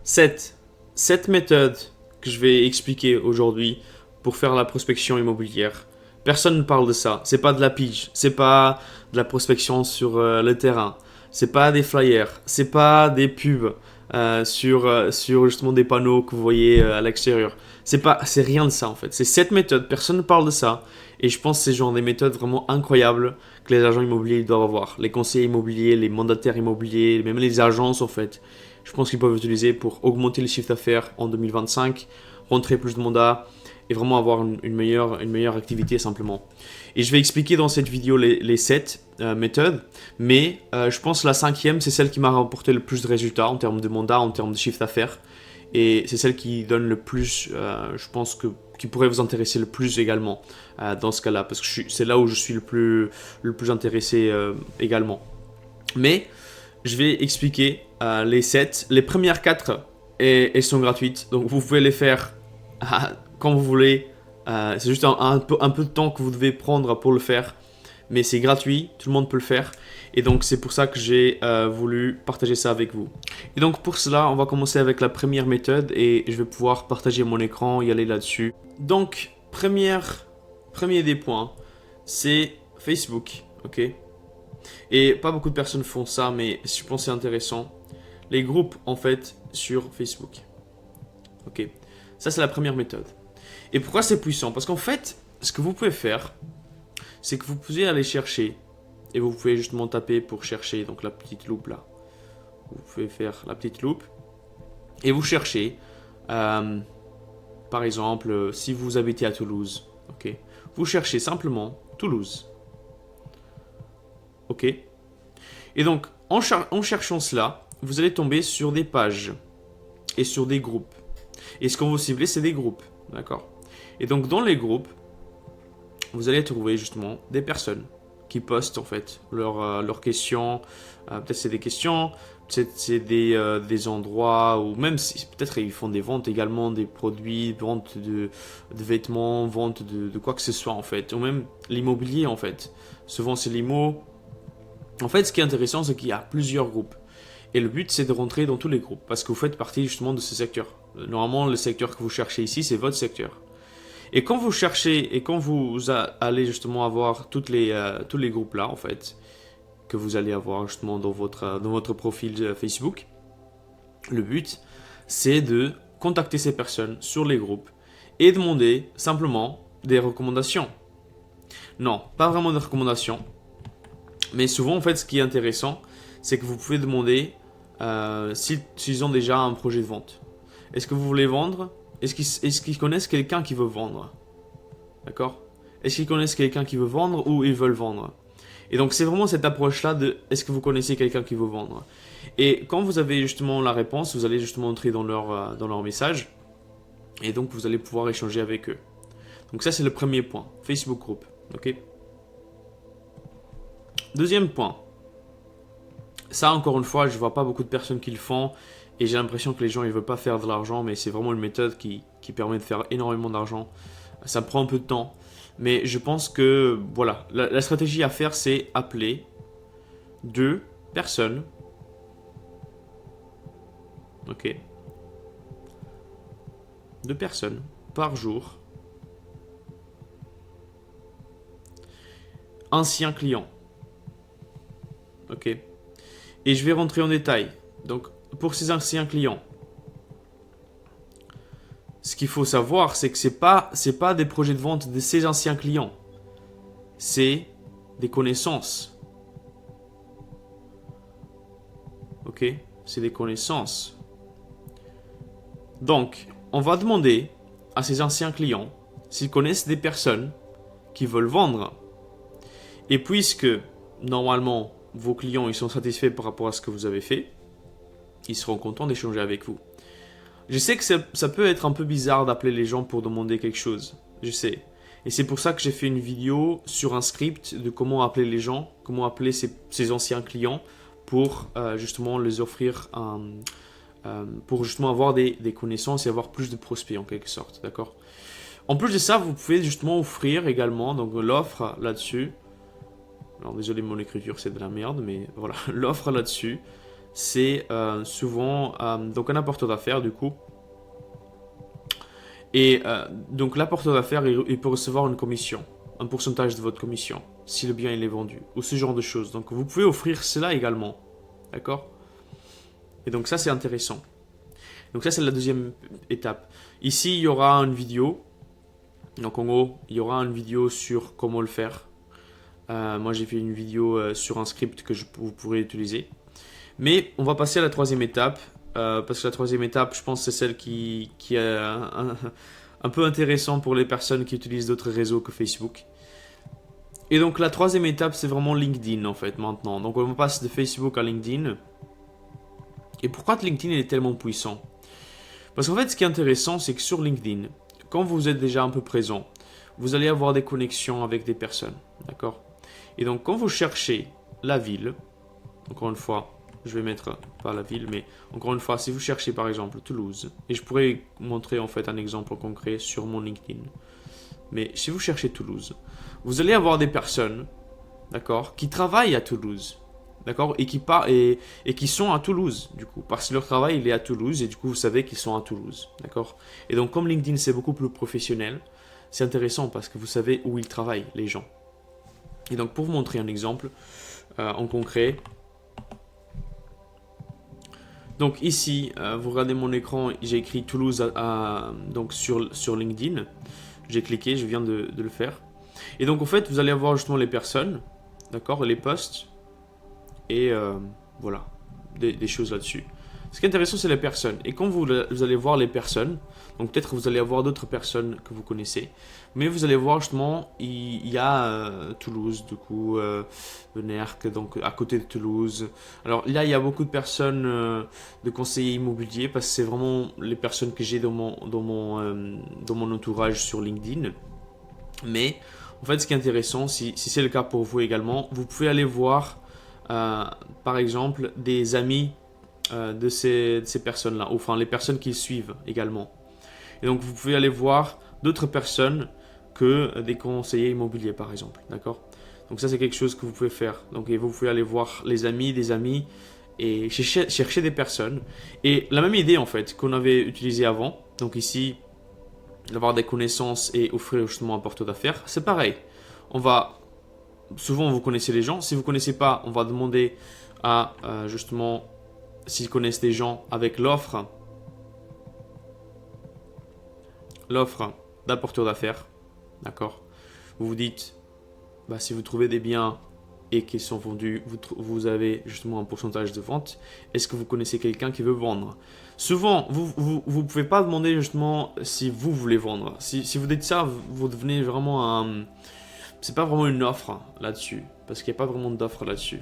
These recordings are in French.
Cette méthode que je vais expliquer aujourd'hui pour faire la prospection immobilière. Personne ne parle de ça. C'est pas de la pitch, c'est pas de la prospection sur le terrain, c'est pas des flyers, c'est pas des pubs sur justement des panneaux que vous voyez à l'extérieur. C'est rien de ça en fait. C'est cette méthode. Personne ne parle de ça. Et je pense que c'est genre des méthodes vraiment incroyables que les agents immobiliers doivent avoir. Les conseillers immobiliers, les mandataires immobiliers, même les agences en fait. Je pense qu'ils peuvent utiliser pour augmenter le chiffre d'affaires en 2025, rentrer plus de mandats et vraiment avoir une meilleure activité simplement. Et je vais expliquer dans cette vidéo les 7 méthodes, mais je pense que la cinquième, c'est celle qui m'a rapporté le plus de résultats en termes de mandats, en termes de chiffre d'affaires. Et c'est celle qui donne le plus, je pense qui pourrait vous intéresser le plus également dans ce cas-là, parce que c'est là où je suis le plus intéressé également. Mais je vais expliquer les 7. Les premières 4, elles sont gratuites, donc vous pouvez les faire quand vous voulez. C'est juste un peu de temps que vous devez prendre pour le faire, mais c'est gratuit, tout le monde peut le faire. Et donc c'est pour ça que j'ai voulu partager ça avec vous. Et donc pour cela, on va commencer avec la première méthode et je vais pouvoir partager mon écran, y aller là-dessus. Donc premier des points, c'est Facebook, ok? Et pas beaucoup de personnes font ça, mais je pense que c'est intéressant. Les groupes en fait sur Facebook, ok? Ça c'est la première méthode. Et pourquoi c'est puissant? Parce qu'en fait, ce que vous pouvez faire, c'est que vous pouvez aller chercher, et vous pouvez justement taper pour chercher, donc la petite loupe là. Vous pouvez faire la petite loupe, et vous cherchez, par exemple, si vous habitez à Toulouse, ok, vous cherchez simplement Toulouse, ok. Et donc, en cherchant cela, vous allez tomber sur des pages, et sur des groupes. Et ce qu'on veut cibler, c'est des groupes, d'accord. Et donc, dans les groupes, vous allez trouver justement des personnes qui postent en fait leurs questions. Peut-être c'est des questions, peut-être c'est des endroits, ou même si peut-être ils font des ventes également, des produits, vente de vêtements, vente de quoi que ce soit en fait, ou même l'immobilier en fait. Souvent c'est l'immo. En fait, ce qui est intéressant, c'est qu'il y a plusieurs groupes. Et le but, c'est de rentrer dans tous les groupes, parce que vous faites partie justement de ce secteur. Normalement, le secteur que vous cherchez ici, c'est votre secteur. Et quand vous cherchez et quand vous allez justement avoir tous les groupes là en fait que vous allez avoir justement dans votre profil Facebook, le but c'est de contacter ces personnes sur les groupes et demander simplement des recommandations. Non, pas vraiment des recommandations, mais souvent en fait ce qui est intéressant c'est que vous pouvez demander s'ils ont déjà un projet de vente. Est-ce que vous voulez vendre? Est-ce qu'ils connaissent quelqu'un qui veut vendre? D'accord? Est-ce qu'ils connaissent quelqu'un qui veut vendre ou ils veulent vendre? Et donc c'est vraiment cette approche-là de est-ce que vous connaissez quelqu'un qui veut vendre? Et quand vous avez justement la réponse, vous allez justement entrer dans leur message et donc vous allez pouvoir échanger avec eux. Donc ça c'est le premier point, Facebook Group. Ok? Deuxième point. Ça encore une fois, je vois pas beaucoup de personnes qui le font. Et j'ai l'impression que les gens ils veulent pas faire de l'argent, mais c'est vraiment une méthode qui permet de faire énormément d'argent. Ça prend un peu de temps, mais je pense que voilà, la stratégie à faire, c'est appeler 2 personnes, ok, 2 personnes par jour, anciens clients, ok. Et je vais rentrer en détail. Donc pour ces anciens clients, ce qu'il faut savoir, c'est que c'est pas des projets de vente de ces anciens clients. C'est des connaissances. Ok? C'est des connaissances. Donc, on va demander à ces anciens clients s'ils connaissent des personnes qui veulent vendre. Et puisque, normalement, vos clients ils sont satisfaits par rapport à ce que vous avez fait, ils seront contents d'échanger avec vous. Je sais que ça peut être un peu bizarre d'appeler les gens pour demander quelque chose. Je sais. Et c'est pour ça que j'ai fait une vidéo sur un script de comment appeler les gens, comment appeler ces anciens clients pour justement les offrir pour justement avoir des connaissances et avoir plus de prospects en quelque sorte. D'accord? En plus de ça, vous pouvez justement offrir également donc l'offre là-dessus. Alors désolé, mon écriture c'est de la merde, mais voilà, l'offre là-dessus, c'est souvent donc un apporteur d'affaires du coup. Et donc l'apporteur d'affaires, il peut recevoir une commission, un pourcentage de votre commission, si le bien il est vendu, ou ce genre de choses. Donc vous pouvez offrir cela également, d'accord? Et donc ça c'est intéressant. Donc ça c'est la deuxième étape. Ici il y aura une vidéo. Donc en gros il y aura une vidéo sur comment le faire. Moi j'ai fait une vidéo sur un script que vous pourrez utiliser. Mais on va passer à la troisième étape. Parce que la troisième étape, je pense, c'est celle qui est un peu intéressant pour les personnes qui utilisent d'autres réseaux que Facebook. Et donc la troisième étape, c'est vraiment LinkedIn en fait maintenant. Donc on passe de Facebook à LinkedIn. Et pourquoi LinkedIn est tellement puissant? Parce qu'en fait, ce qui est intéressant, c'est que sur LinkedIn, quand vous êtes déjà un peu présent, vous allez avoir des connexions avec des personnes. D'accord? Et donc quand vous cherchez la ville, encore une fois, je vais mettre pas la ville, mais encore une fois, si vous cherchez par exemple Toulouse, et je pourrais montrer en fait un exemple concret sur mon LinkedIn, mais si vous cherchez Toulouse, vous allez avoir des personnes, d'accord, qui travaillent à Toulouse, d'accord, et qui sont à Toulouse, du coup, parce que leur travail il est à Toulouse, et du coup vous savez qu'ils sont à Toulouse, d'accord. Et donc comme LinkedIn c'est beaucoup plus professionnel, c'est intéressant parce que vous savez où ils travaillent, les gens. Et donc pour vous montrer un exemple en concret. Donc ici, vous regardez mon écran, j'ai écrit Toulouse donc sur LinkedIn. J'ai cliqué, je viens de le faire. Et donc en fait, vous allez avoir justement les personnes, d'accord, les posts, et voilà, des choses là-dessus. Ce qui est intéressant, c'est les personnes. Et quand vous allez voir les personnes, donc peut-être que vous allez avoir d'autres personnes que vous connaissez, mais vous allez voir justement, il y a Toulouse, du coup, le NERC, donc à côté de Toulouse. Alors là, il y a beaucoup de personnes de conseillers immobiliers, parce que c'est vraiment les personnes que j'ai dans mon entourage sur LinkedIn. Mais en fait, ce qui est intéressant, si c'est le cas pour vous également, vous pouvez aller voir, par exemple, des amis de ces personnes-là, enfin les personnes qui suivent également. Et donc vous pouvez aller voir d'autres personnes que des conseillers immobiliers par exemple, d'accord? Donc ça c'est quelque chose que vous pouvez faire. Donc et vous pouvez aller voir les amis des amis et chercher des personnes. Et la même idée en fait qu'on avait utilisée avant, donc ici d'avoir des connaissances et offrir justement un porteur d'affaires, c'est pareil. On va souvent vous connaissez les gens, si vous ne connaissez pas, on va demander à justement s'ils connaissent des gens avec l'offre d'apporteur d'affaires, d'accord. Vous vous dites, bah, si vous trouvez des biens et qu'ils sont vendus, vous avez justement un pourcentage de vente. Est-ce que vous connaissez quelqu'un qui veut vendre? Souvent, vous pouvez pas demander justement si vous voulez vendre. Si vous dites ça, vous devenez vraiment c'est pas vraiment une offre là-dessus, parce qu'il n'y a pas vraiment d'offre là-dessus.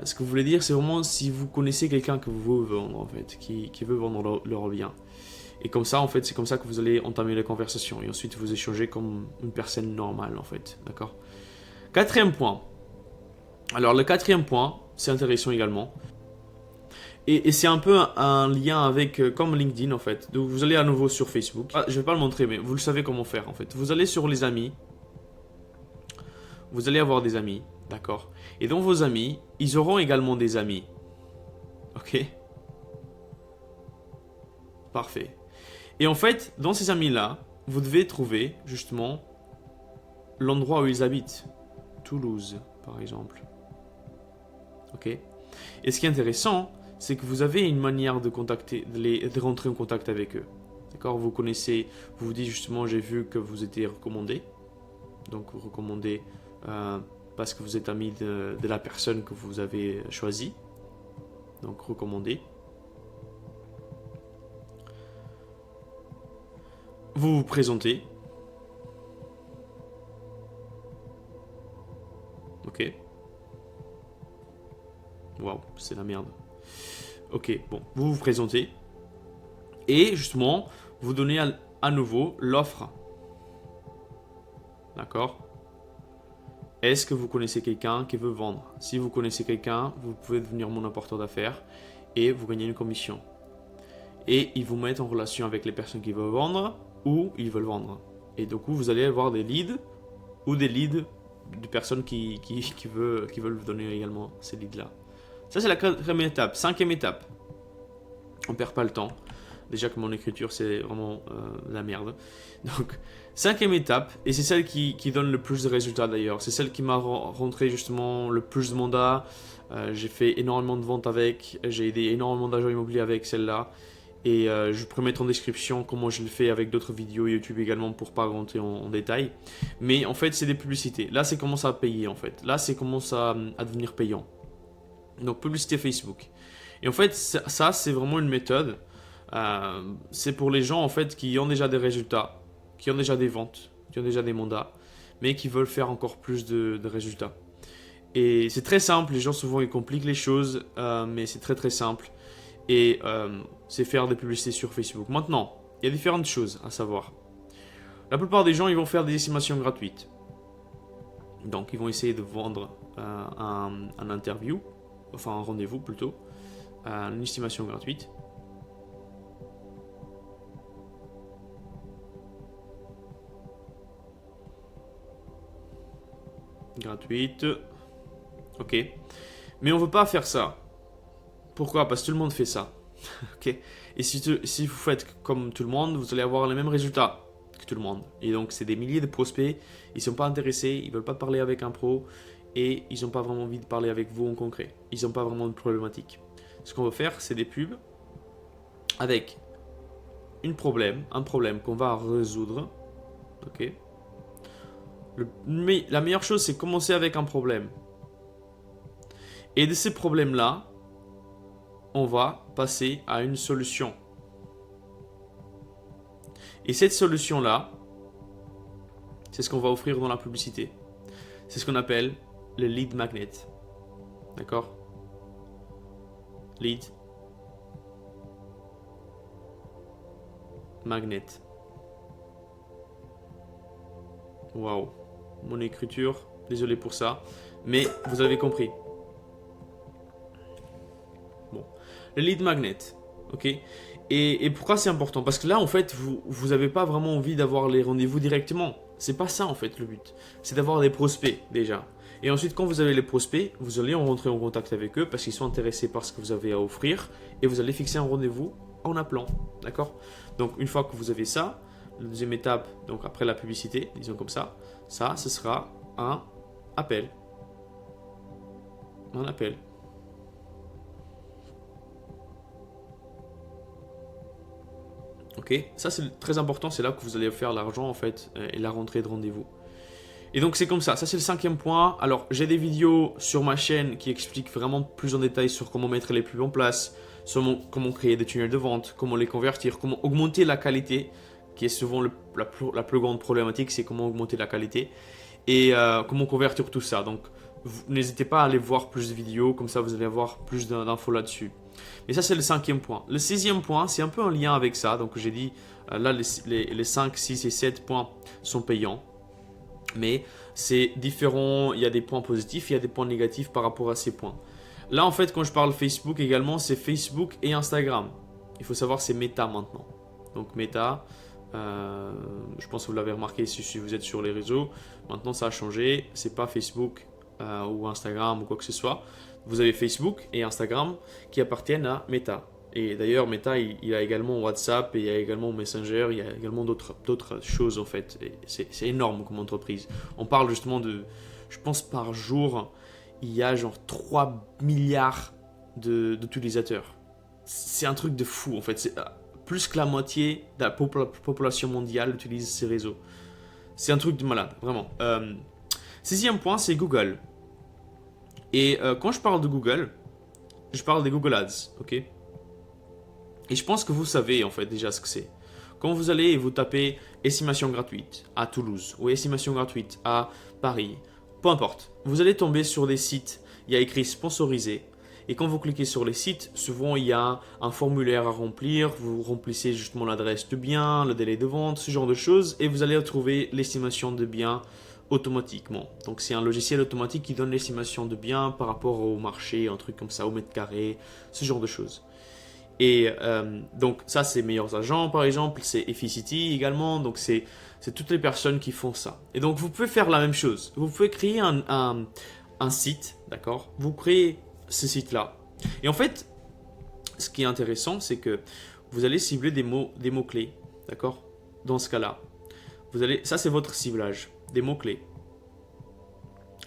Ce que vous voulez dire, c'est vraiment si vous connaissez quelqu'un que vous voulez vendre, en fait, qui veut vendre leur bien. Et comme ça, en fait, c'est comme ça que vous allez entamer la conversation. Et ensuite, vous échangez comme une personne normale, en fait. D'accord? Quatrième point. Alors, le quatrième point, c'est intéressant également. Et c'est un peu un lien avec, comme LinkedIn, en fait. Donc, vous allez à nouveau sur Facebook. Je vais pas le montrer, mais vous le savez comment faire, en fait. Vous allez sur les amis. Vous allez avoir des amis. D'accord? Et dans vos amis, ils auront également des amis. Ok? Parfait. Et en fait, dans ces amis-là, vous devez trouver justement l'endroit où ils habitent. Toulouse, par exemple. Ok? Et ce qui est intéressant, c'est que vous avez une manière de contacter, de rentrer en contact avec eux. D'accord? Vous connaissez, vous vous dites justement, j'ai vu que vous étiez recommandé. Donc, vous recommandez parce que vous êtes ami de la personne que vous avez choisie. Donc, recommandé. Vous vous présentez. Ok. Waouh, c'est la merde. Ok, bon, vous vous présentez. Et justement, vous donnez à nouveau l'offre. D'accord? Est-ce que vous connaissez quelqu'un qui veut vendre? Si vous connaissez quelqu'un, vous pouvez devenir mon apporteur d'affaires et vous gagnez une commission. Et ils vous mettent en relation avec les personnes qui veulent vendre ou ils veulent vendre. Et du coup, vous allez avoir des leads ou des leads de personnes qui veulent vous donner également ces leads-là. Ça, c'est la quatrième étape. Cinquième étape. On perd pas le temps. Déjà que mon écriture, c'est vraiment la merde. Donc, cinquième étape, et c'est celle qui donne le plus de résultats d'ailleurs. C'est celle qui m'a rentré justement le plus de mandats. J'ai fait énormément de ventes avec. J'ai aidé énormément d'agents immobiliers avec celle-là. Et je pourrais mettre en description comment je le fais avec d'autres vidéos YouTube également pour pas rentrer en détail. Mais en fait, c'est des publicités. Là, c'est commence à payer en fait. Là, c'est commence à devenir payant. Donc, publicité Facebook. Et en fait, ça c'est vraiment une méthode. C'est pour les gens en fait qui ont déjà des résultats, qui ont déjà des ventes, qui ont déjà des mandats, mais qui veulent faire encore plus de résultats. Et c'est très simple, les gens souvent ils compliquent les choses, mais c'est très très simple. Et c'est faire des publicités sur Facebook. Maintenant, il y a différentes choses à savoir. La plupart des gens ils vont faire des estimations gratuites. Donc ils vont essayer de vendre un interview, enfin un rendez-vous plutôt, une estimation gratuite. Gratuite. Ok. Mais on veut pas faire ça. Pourquoi? Parce que tout le monde fait ça. Ok. Et si vous faites comme tout le monde, vous allez avoir les mêmes résultats que tout le monde. Et donc, c'est des milliers de prospects. Ils sont pas intéressés. Ils veulent pas parler avec un pro. Et ils n'ont pas vraiment envie de parler avec vous en concret. Ils n'ont pas vraiment de problématique. Ce qu'on va faire, c'est des pubs avec un problème qu'on va résoudre. Ok. Mais la meilleure chose, c'est commencer avec un problème. Et de ces problèmes-là, on va passer à une solution. Et cette solution-là, c'est ce qu'on va offrir dans la publicité. C'est ce qu'on appelle le lead magnet. D'accord? Lead magnet. Waouh. Mon écriture, désolé pour ça. Mais vous avez compris. Bon. Le lead magnet. Ok. Et pourquoi c'est important? Parce que là, en fait, vous n'avez pas vraiment envie d'avoir les rendez-vous directement. C'est pas ça, en fait, le but. C'est d'avoir des prospects, déjà. Et ensuite, quand vous avez les prospects, vous allez en rentrer en contact avec eux parce qu'ils sont intéressés par ce que vous avez à offrir. Et vous allez fixer un rendez-vous en appelant. D'accord? Donc, une fois que vous avez ça, la deuxième étape, donc après la publicité, disons comme ça, ce sera un appel. Un appel. Ok, ça c'est très important, c'est là que vous allez faire l'argent en fait et la rentrée de rendez-vous. Et donc c'est comme ça c'est le cinquième point. Alors j'ai des vidéos sur ma chaîne qui expliquent vraiment plus en détail sur comment mettre les pubs en place, sur comment créer des tunnels de vente, comment les convertir, comment augmenter la qualité, qui est souvent la plus grande problématique, c'est comment augmenter la qualité et comment convertir tout ça. Donc n'hésitez pas à aller voir plus de vidéos, comme ça vous allez avoir plus d'infos là-dessus. Mais ça, c'est le cinquième point. Le sixième point, c'est un peu en lien avec ça. Donc, j'ai dit, là, les 5, 6 et 7 points sont payants. Mais c'est différent. Il y a des points positifs, il y a des points négatifs par rapport à ces points. Là, en fait, quand je parle Facebook également, c'est Facebook et Instagram. Il faut savoir, c'est Meta maintenant. Donc, Meta, je pense que vous l'avez remarqué si vous êtes sur les réseaux. Maintenant, ça a changé. C'est pas Facebook ou Instagram ou quoi que ce soit. Vous avez Facebook et Instagram qui appartiennent à Meta. Et d'ailleurs, Meta, il a également WhatsApp, et il y a également Messenger, il y a également d'autres choses en fait. C'est énorme comme entreprise. On parle justement de, je pense par jour, il y a genre 3 milliards d'utilisateurs. C'est un truc de fou en fait. C'est plus que la moitié de la population mondiale utilise ces réseaux. C'est un truc de malade, vraiment. Sixième point, c'est Google. Et quand je parle de Google, je parle des Google Ads, ok? Et je pense que vous savez en fait déjà ce que c'est. Quand vous allez et vous tapez estimation gratuite à Toulouse ou estimation gratuite à Paris, peu importe, vous allez tomber sur des sites, il y a écrit sponsorisé. Et quand vous cliquez sur les sites, souvent il y a un formulaire à remplir, vous remplissez justement l'adresse du bien, le délai de vente, ce genre de choses, et vous allez retrouver l'estimation de bien automatiquement. Donc c'est un logiciel automatique qui donne l'estimation de biens par rapport au marché, un truc comme ça, au mètre carré, ce genre de choses. Et donc ça c'est Meilleurs Agents par exemple, c'est Efficity également, donc c'est toutes les personnes qui font ça. Et donc vous pouvez faire la même chose, vous pouvez créer un site, d'accord? Vous créez ce site là, Et en fait, ce qui est intéressant, c'est que vous allez cibler des mots-clés, d'accord? Dans ce cas-là, ça c'est votre ciblage, des mots-clés.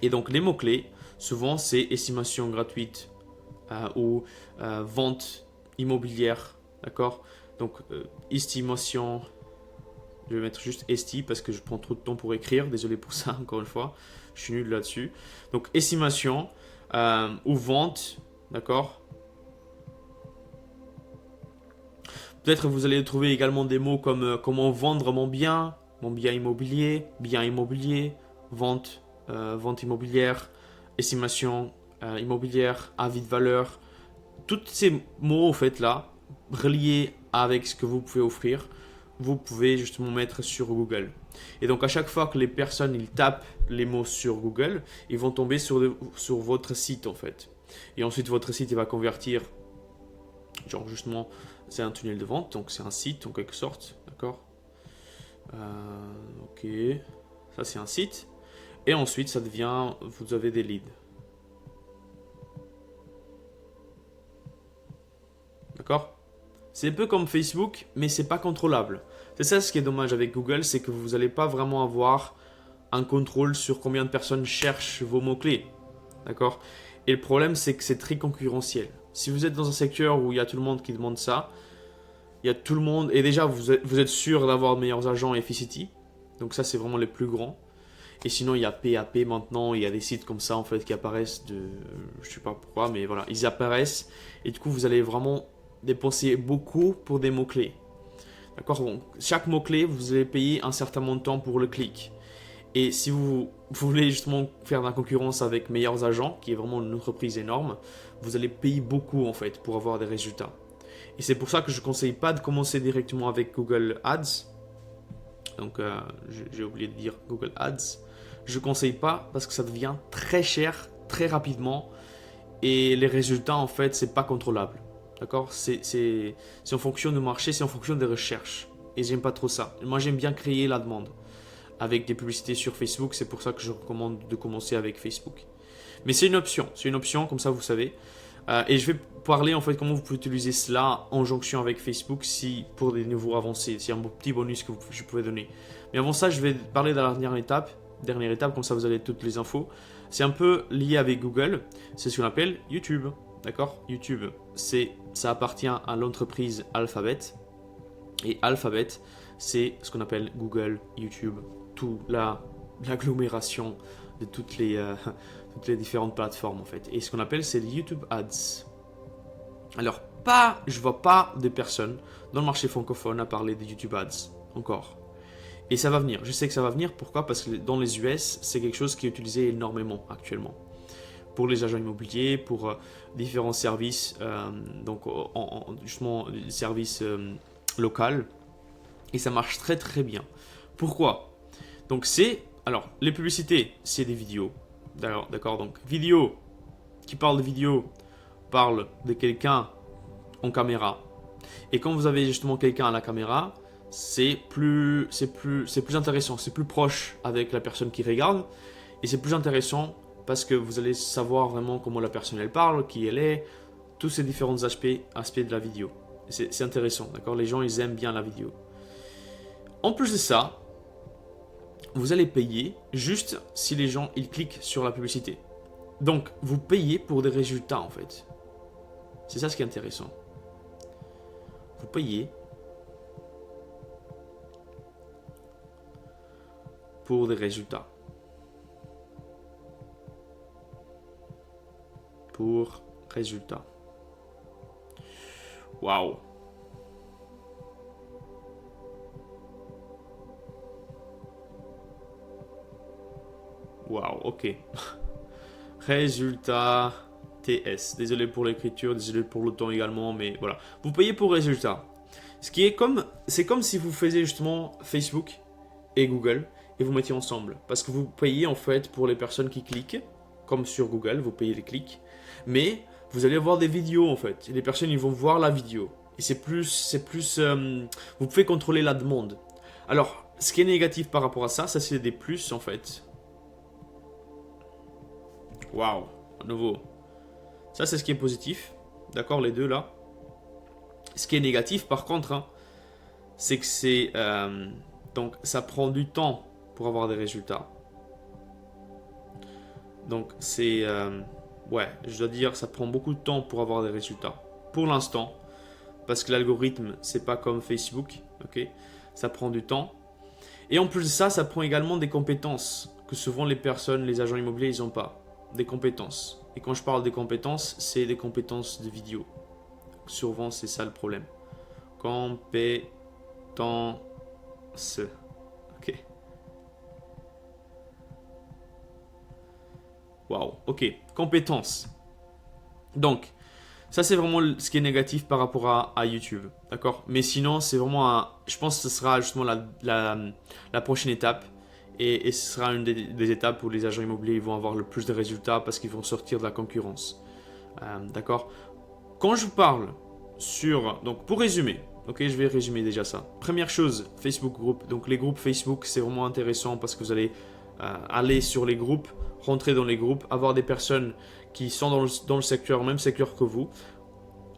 Et donc les mots-clés, souvent c'est estimation gratuite ou vente immobilière, d'accord? Donc estimation, je vais mettre juste esti parce que je prends trop de temps pour écrire, désolé pour ça encore une fois, je suis nul là-dessus. Donc estimation ou vente, d'accord? Peut-être vous allez trouver également des mots comme comment vendre mon bien immobilier, vente, vente immobilière, estimation immobilière, avis de valeur. Tous ces mots, en fait, là, reliés avec ce que vous pouvez offrir, vous pouvez justement mettre sur Google. Et donc, à chaque fois que les personnes ils tapent les mots sur Google, ils vont tomber sur votre site, en fait. Et ensuite, votre site il va convertir. Genre, justement, c'est un tunnel de vente, donc c'est un site en quelque sorte, d'accord? Ok, ça c'est un site. Et ensuite, ça devient, vous avez des leads. D'accord? C'est un peu comme Facebook, mais c'est pas contrôlable. C'est ça ce qui est dommage avec Google, c'est que vous n'allez pas vraiment avoir un contrôle sur combien de personnes cherchent vos mots-clés. D'accord? Et le problème, c'est que c'est très concurrentiel. Si vous êtes dans un secteur où il y a tout le monde qui demande ça, il y a tout le monde, et déjà vous êtes sûr d'avoir de meilleurs agents Efficity, donc ça c'est vraiment les plus grands. Et sinon il y a PAP maintenant, il y a des sites comme ça en fait qui apparaissent je sais pas pourquoi, mais voilà, ils apparaissent, et du coup vous allez vraiment dépenser beaucoup pour des mots-clés. D'accord? Bon, chaque mot-clé, vous allez payer un certain montant pour le clic. Et si vous voulez justement faire de la concurrence avec Meilleurs Agents, qui est vraiment une entreprise énorme, vous allez payer beaucoup en fait pour avoir des résultats. Et c'est pour ça que je ne conseille pas de commencer directement avec Google Ads. Donc j'ai oublié de dire Google Ads. Je ne conseille pas parce que ça devient très cher, très rapidement. Et les résultats en fait, c'est pas contrôlable. D'accord? C'est en fonction du marché, c'est en fonction des recherches. Et j'aime pas trop ça. Moi j'aime bien créer la demande avec des publicités sur Facebook. C'est pour ça que je recommande de commencer avec Facebook. Mais c'est une option, comme ça vous savez. Et je vais parler en fait comment vous pouvez utiliser cela en jonction avec Facebook si pour des niveaux avancés. C'est un petit bonus que je pouvais donner. Mais avant ça, je vais parler de la dernière étape. Comme ça vous avez toutes les infos. C'est un peu lié avec Google. C'est ce qu'on appelle YouTube. D'accord? YouTube, ça appartient à l'entreprise Alphabet. Et Alphabet, c'est ce qu'on appelle Google, YouTube, tout l'agglomération de toutes les différentes plateformes en fait. Et ce qu'on appelle, c'est les YouTube Ads. Alors, je vois pas de personnes dans le marché francophone à parler des YouTube Ads encore. Et ça va venir. Je sais que ça va venir. Pourquoi? Parce que dans les US, c'est quelque chose qui est utilisé énormément actuellement. Pour les agents immobiliers, pour différents services, donc justement des services locaux. Et ça marche très très bien. Pourquoi? Donc alors, les publicités, c'est des vidéos. D'accord, donc vidéo, qui parle de vidéo, parle de quelqu'un en caméra. Et quand vous avez justement quelqu'un à la caméra, c'est plus intéressant, c'est plus proche avec la personne qui regarde. Et c'est plus intéressant parce que vous allez savoir vraiment comment la personne elle parle, qui elle est, tous ces différents aspects de la vidéo. C'est intéressant, d'accord? Les gens, ils aiment bien la vidéo. En plus de ça, vous allez payer juste si les gens ils cliquent sur la publicité. Donc, vous payez pour des résultats en fait. C'est ça ce qui est intéressant. Vous payez pour des résultats. Pour résultats. Waouh! Waouh, ok. Résultat TS. Désolé pour l'écriture, désolé pour le temps également, mais voilà. Vous payez pour résultat. C'est comme si vous faisiez justement Facebook et Google et vous mettiez ensemble. Parce que vous payez en fait pour les personnes qui cliquent, comme sur Google, vous payez les clics. Mais vous allez voir des vidéos en fait. Et les personnes ils vont voir la vidéo. Et vous pouvez contrôler la demande. Alors, ce qui est négatif par rapport à ça, c'est des plus en fait. Waouh, à nouveau. Ça, c'est ce qui est positif. D'accord, les deux là. Ce qui est négatif par contre, hein, c'est que donc ça prend du temps pour avoir des résultats. Donc ouais, je dois dire, ça prend beaucoup de temps pour avoir des résultats. Pour l'instant, parce que l'algorithme, c'est pas comme Facebook, ok? Ça prend du temps. Et en plus de ça, ça prend également des compétences que souvent les personnes, les agents immobiliers, ils n'ont pas. Des compétences. Et quand je parle des compétences, c'est des compétences de vidéo. Souvent, c'est ça le problème. Compétences. Ok. Waouh. Ok. Compétences. Donc, ça, c'est vraiment ce qui est négatif par rapport à YouTube. D'accord? Mais sinon, c'est vraiment je pense que ce sera justement la prochaine étape. Et ce sera une des étapes où les agents immobiliers vont avoir le plus de résultats parce qu'ils vont sortir de la concurrence. D'accord? Quand je parle donc pour résumer, ok, je vais résumer déjà ça. Première chose, Facebook Group. Donc les groupes Facebook, c'est vraiment intéressant parce que vous allez aller sur les groupes, rentrer dans les groupes, avoir des personnes qui sont dans le secteur, même secteur que vous,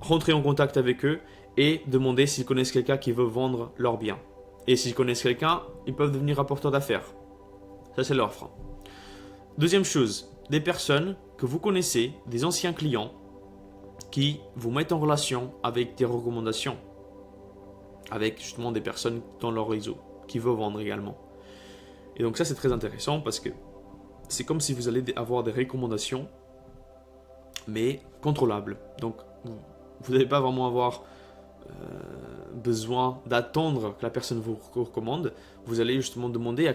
rentrer en contact avec eux et demander s'ils connaissent quelqu'un qui veut vendre leurs biens. Et s'ils connaissent quelqu'un, ils peuvent devenir rapporteurs d'affaires. Ça, c'est l'offre. Deuxième chose, des personnes que vous connaissez, des anciens clients, qui vous mettent en relation avec des recommandations, avec justement des personnes dans leur réseau, qui veulent vendre également. Et donc ça, c'est très intéressant parce que c'est comme si vous allez avoir des recommandations, mais contrôlables. Donc, vous n'allez pas vraiment avoir besoin d'attendre que la personne vous recommande. Vous allez justement demander à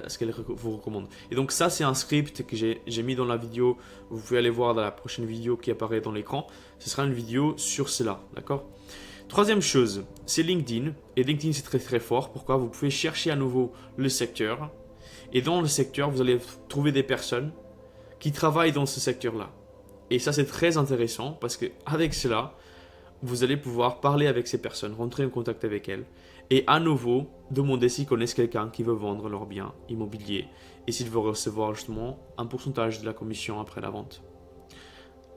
ce qu'elle vous recommande. Et donc ça, c'est un script que j'ai mis dans la vidéo. Vous pouvez aller voir dans la prochaine vidéo qui apparaît dans l'écran. Ce sera une vidéo sur cela, d'accord? Troisième chose, c'est LinkedIn. Et LinkedIn, c'est très très fort. Pourquoi? Vous pouvez chercher à nouveau le secteur. Et dans le secteur, vous allez trouver des personnes qui travaillent dans ce secteur-là. Et ça, c'est très intéressant parce qu'avec cela, vous allez pouvoir parler avec ces personnes, rentrer en contact avec elles et à nouveau demander s'ils connaissent quelqu'un qui veut vendre leur bien immobilier et s'ils veulent recevoir justement un pourcentage de la commission après la vente.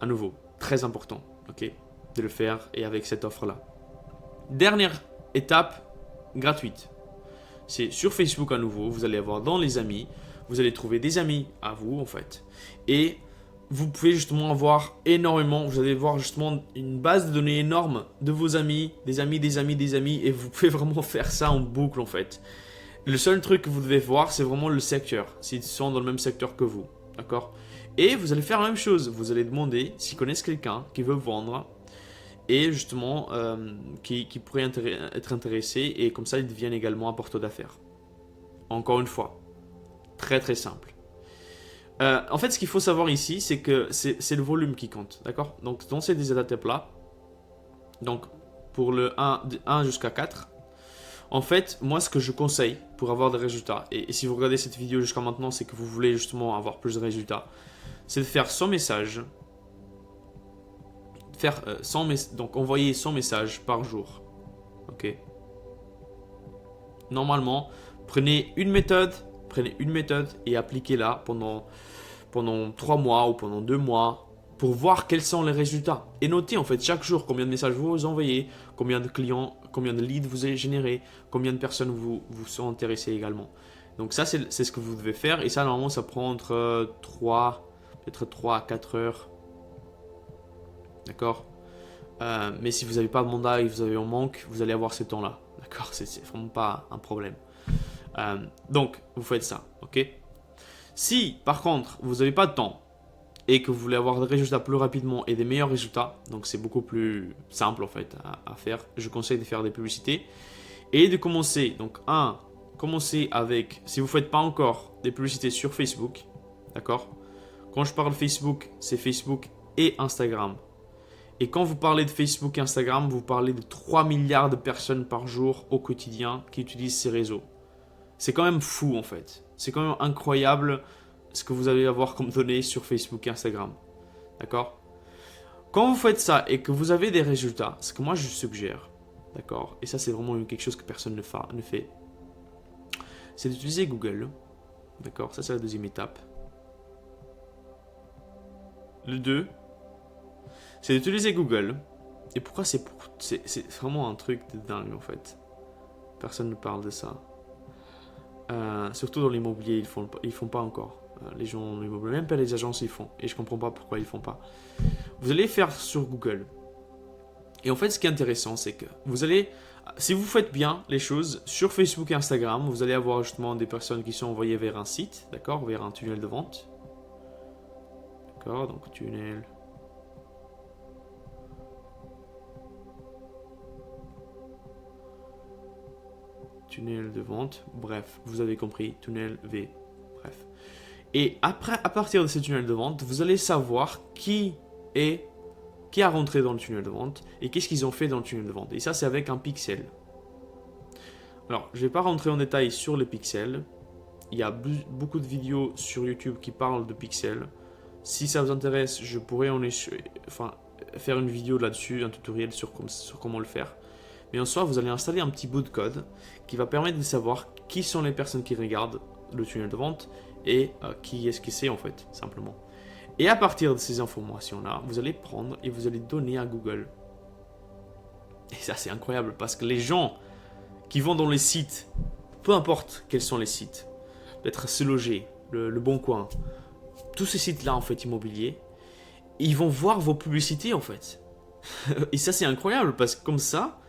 À nouveau, très important, ok, de le faire et avec cette offre-là. Dernière étape gratuite. C'est sur Facebook à nouveau, vous allez avoir dans les amis, vous allez trouver des amis à vous en fait et vous pouvez justement avoir énormément, vous allez voir justement une base de données énorme de vos amis, des amis, des amis, des amis, et vous pouvez vraiment faire ça en boucle en fait. Le seul truc que vous devez voir, c'est vraiment le secteur, s'ils sont dans le même secteur que vous, d'accord? Et vous allez faire la même chose, vous allez demander s'ils connaissent quelqu'un qui veut vendre, et justement qui pourrait être intéressé, et comme ça ils deviennent également un porteur d'affaires. Encore une fois, très très simple. En fait, ce qu'il faut savoir ici, c'est que c'est le volume qui compte, d'accord? Donc, dans ces étapes-là, donc pour le 1 jusqu'à 4, en fait, moi, ce que je conseille pour avoir des résultats, et si vous regardez cette vidéo jusqu'à maintenant, c'est que vous voulez justement avoir plus de résultats, c'est de faire 100 messages, donc envoyer 100 messages par jour, ok? Normalement, prenez une méthode et appliquez-la pendant 3 mois ou pendant 2 mois pour voir quels sont les résultats. Et notez en fait chaque jour combien de messages vous envoyez, combien de clients, combien de leads vous avez généré, combien de personnes vous sont intéressées également. Donc ça, c'est ce que vous devez faire. Et ça, normalement, ça prend entre 3 à 4 heures. D'accord? Mais si vous n'avez pas de mandat et que vous avez en manque, vous allez avoir ce temps-là. D'accord? C'est vraiment pas un problème. Donc, vous faites ça, ok? Si, par contre, vous n'avez pas de temps et que vous voulez avoir des résultats plus rapidement et des meilleurs résultats, donc c'est beaucoup plus simple en fait à faire, je conseille de faire des publicités et de commencer. Donc, commencer avec, si vous ne faites pas encore des publicités sur Facebook, d'accord? Quand je parle Facebook, c'est Facebook et Instagram. Et quand vous parlez de Facebook et Instagram, vous parlez de 3 milliards de personnes par jour au quotidien qui utilisent ces réseaux. C'est quand même fou en fait. C'est quand même incroyable ce que vous allez avoir comme données sur Facebook et Instagram. D'accord? Quand vous faites ça et que vous avez des résultats, ce que moi je suggère, d'accord? Et ça c'est vraiment quelque chose que personne ne fait, c'est d'utiliser Google. D'accord? Ça c'est la deuxième étape. Le 2, c'est d'utiliser Google. Et pourquoi c'est vraiment un truc de dingue en fait. Personne ne parle de ça. Surtout dans l'immobilier, ils font pas encore. Les gens dans l'immobilier, même pas les agences, ils font. Et je comprends pas pourquoi ils font pas. Vous allez faire sur Google. Et en fait, ce qui est intéressant, c'est que vous allez, si vous faites bien les choses sur Facebook et Instagram, vous allez avoir justement des personnes qui sont envoyées vers un site, d'accord, vers un tunnel de vente. D'accord, donc tunnel. Tunnel de vente, bref, vous avez compris, tunnel V, bref. Et après, à partir de ces tunnels de vente, vous allez savoir qui a rentré dans le tunnel de vente et qu'est-ce qu'ils ont fait dans le tunnel de vente. Et ça, c'est avec un pixel. Alors, je ne vais pas rentrer en détail sur les pixels. Il y a beaucoup de vidéos sur YouTube qui parlent de pixels. Si ça vous intéresse, je pourrais faire une vidéo là-dessus, un tutoriel sur comment le faire. Mais en soi, vous allez installer un petit bout de code qui va permettre de savoir qui sont les personnes qui regardent le tunnel de vente et qui est-ce que c'est en fait, simplement. Et à partir de ces informations-là, vous allez prendre et vous allez donner à Google. Et ça, c'est incroyable parce que les gens qui vont dans les sites, peu importe quels sont les sites, peut-être Se Loger, le Bon Coin, tous ces sites-là en fait immobiliers, ils vont voir vos publicités en fait. Et ça, c'est incroyable parce que comme ça,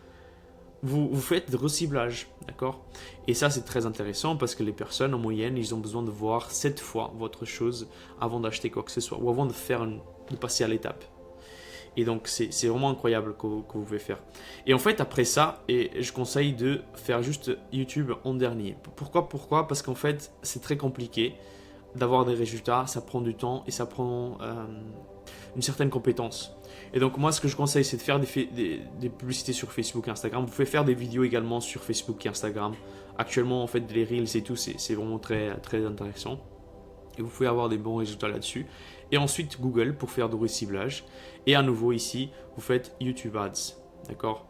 vous faites de reciblage, d'accord? Et ça, c'est très intéressant parce que les personnes, en moyenne, ils ont besoin de voir 7 fois votre chose avant d'acheter quoi que ce soit ou avant de passer à l'étape. Et donc, c'est vraiment incroyable que vous pouvez faire. Et en fait, après ça, je conseille de faire juste YouTube en dernier. Pourquoi? Parce qu'en fait, c'est très compliqué d'avoir des résultats, ça prend du temps et ça prend une certaine compétence. Et donc moi, ce que je conseille, c'est de faire des publicités sur Facebook et Instagram. Vous pouvez faire des vidéos également sur Facebook et Instagram. Actuellement, en fait, les Reels et tout, c'est vraiment très, très intéressant. Et vous pouvez avoir des bons résultats là-dessus. Et ensuite, Google pour faire du reciblage. Et à nouveau, ici, vous faites YouTube Ads. D'accord ?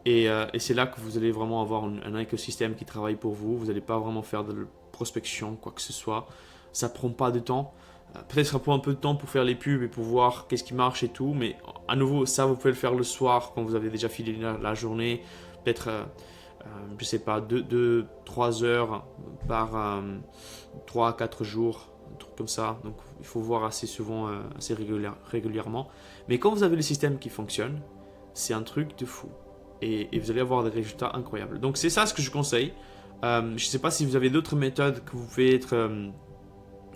Et c'est là que vous allez vraiment avoir un écosystème qui travaille pour vous. Vous n'allez pas vraiment faire de prospection, quoi que ce soit. Ça ne prend pas de temps. Peut-être ça prend un peu de temps pour faire les pubs et pour voir qu'est-ce qui marche et tout. Mais à nouveau, ça, vous pouvez le faire le soir quand vous avez déjà filé la journée. Peut-être, je sais pas, 2-3 heures par 3 à 4 jours. Un truc comme ça. Donc, il faut voir assez souvent, assez régulièrement. Mais quand vous avez le système qui fonctionne, c'est un truc de fou. Et vous allez avoir des résultats incroyables. Donc, c'est ça ce que je conseille. Je ne sais pas si vous avez d'autres méthodes que vous pouvez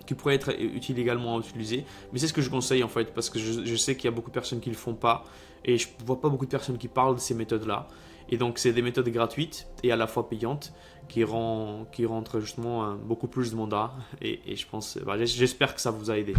qui pourraient être utiles également à utiliser, mais c'est ce que je conseille en fait, parce que je sais qu'il y a beaucoup de personnes qui ne le font pas, et je ne vois pas beaucoup de personnes qui parlent de ces méthodes-là. Et donc, c'est des méthodes gratuites et à la fois payantes qui rentrent justement beaucoup plus de mandats, et je pense, j'espère que ça vous a aidé.